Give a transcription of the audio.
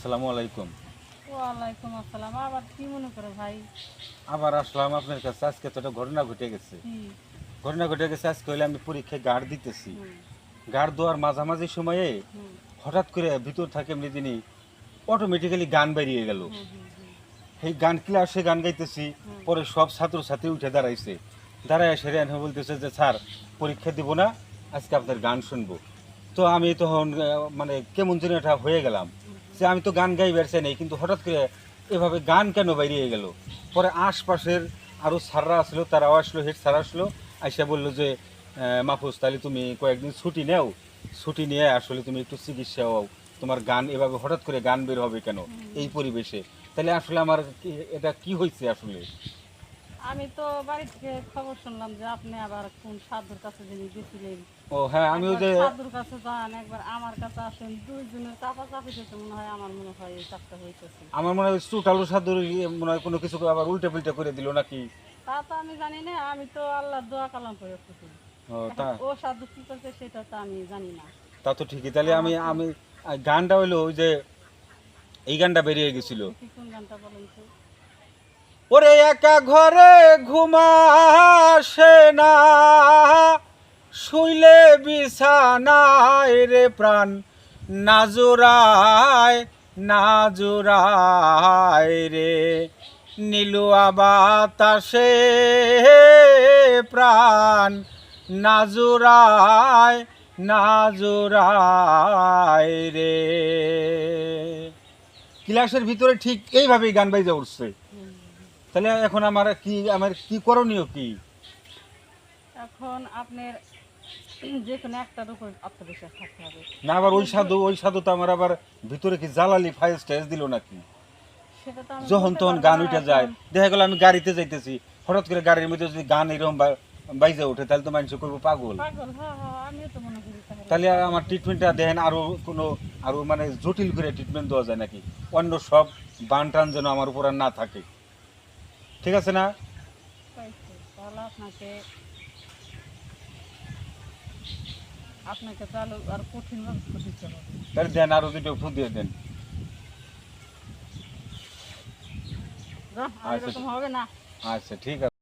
আসসালামু আলাইকুম। ওয়ালাইকুম আসসালাম। আবার কি মনে করে ভাই? আবার আসলাম আপনার কাছে। আজকে তো একটা ঘটনা ঘটে গেছে। কি? আজকে হইলে আমি পরীক্ষায় গার্ড দিতেছি। হুম, গার্ড দেওয়ার মাঝামাঝি সময়ে হুম, হঠাৎ করে ভিতর থাকে এমনি যিনি অটোমেটিক্যালি গান বেরিয়ে গেল। হুম, হুম, হুম, সেই গান ক্লাসে গান গাইতেছি। হুম, পরে সব ছাত্রছাত্রী উঠে দাঁড়াইছে। দাঁড়ায় সেরে বলতেছে যে স্যার, পরীক্ষা দিব না, আজকে আপনার গান শুনবো। তো আমি তখন মানে কেমন যেন এটা হয়ে গেলাম হুম, যে আমি তো গান গাইবার চাই নাই, কিন্তু হঠাৎ করে এভাবে গান কেন বেরিয়ে গেল। পরে আশপাশের আরও স্যাররা আসলো, তারাও আসলো, হেড স্যার আসলো, আইসা বললো যে মাহফুজ, তাহলে তুমি কয়েকদিন ছুটি নেও, ছুটি নিয়ে আসলে তুমি একটু চিকিৎসা হও, তোমার গান এভাবে হঠাৎ করে গান বের হবে কেন এই হুম। পরিবেশে। তাহলে আসলে আমার এটা কি হয়েছে আসলে? আমি তো বাড়ি থেকে খবর শুনলাম যে আপনি আবার কোন সাধুর কাছে যিনি গেছিলেন। ও হ্যাঁ, আমি ওই একবার যে সাধুর কাছে যান, একবার আমার কাছে আসেন, দুইজনের চাপাচাপিতে মনে হয় আমার মনে হয় এই কাজটা হইতেছে। আমার মনে হয় চুটালু সাধুর মনে হয় কোনো কিছু আবার উল্টে পুল্টে করে দিল নাকি। তা তো আমি জানি না, আমি তো আল্লাহর দোয়া কালাম করে করতেছি। ও এখন তা ও সাধু কি করছে সেটা তো আমি জানি না। তা তো ঠিকই। তাহলে আমি আমার তো আমি গানটা হইলো ওই যে এই গানটা বেরিয়ে গেছিল, দেখি কোন গানটা বলেন তো। ওরে একা ঘরে ঘুমাসে না, শুইলে বিছানায় রে প্রাণ নাজুরায়, নাজুরায় রে, নীলুয়া বাতাসে প্রাণ নাজুরায়, নাজুরায় রে। ক্লাসের ভিতরে ঠিক এইভাবেই গান বাইজা উঠছে। হুম। তাহলে এখন আমার কি করণীয় কি? এখন আপনার যে কোনো একটার উপর আত্মবিশ্বাস থাকতে হবে। না আবার আপনি ওই সাধু তো আমার আবার ভিতরে কি জ্বালালি ফায়ার স্টেজ দিল নাকি? সেটা তো আমি যখন বলতে তখন পারবো গান না উঠে যায়, এখন। দেখা গেল আমি গাড়িতে যাইতেছি, হঠাৎ করে গাড়ির মধ্যে যদি গান এরকম বাইজা ওঠে, তাহলে তো মানুষ করবো পাগল। পাগল, হ্যাঁ হ্যাঁ, আমিও তো মনে করি তাহলে তাহলে আর পাগল আমার হয়ে ট্রিটমেন্টটা দেখেন আরো মানে জটিল করে ট্রিটমেন্ট দেওয়া যায় নাকি, অন্য সব বান টান যেন আমার উপর আর না থাকে। ঠিক আছে না? পাইছে। তাহলে আপনাকে আপনাকে তো আর কঠিন ব্যবস্থা দিতে হবে। তাহলে দেন আরো দুটো ফু দিয়ে দেন। যা, আর আচ্ছা, এরকম হবে না। আচ্ছা, ঠিক আছে।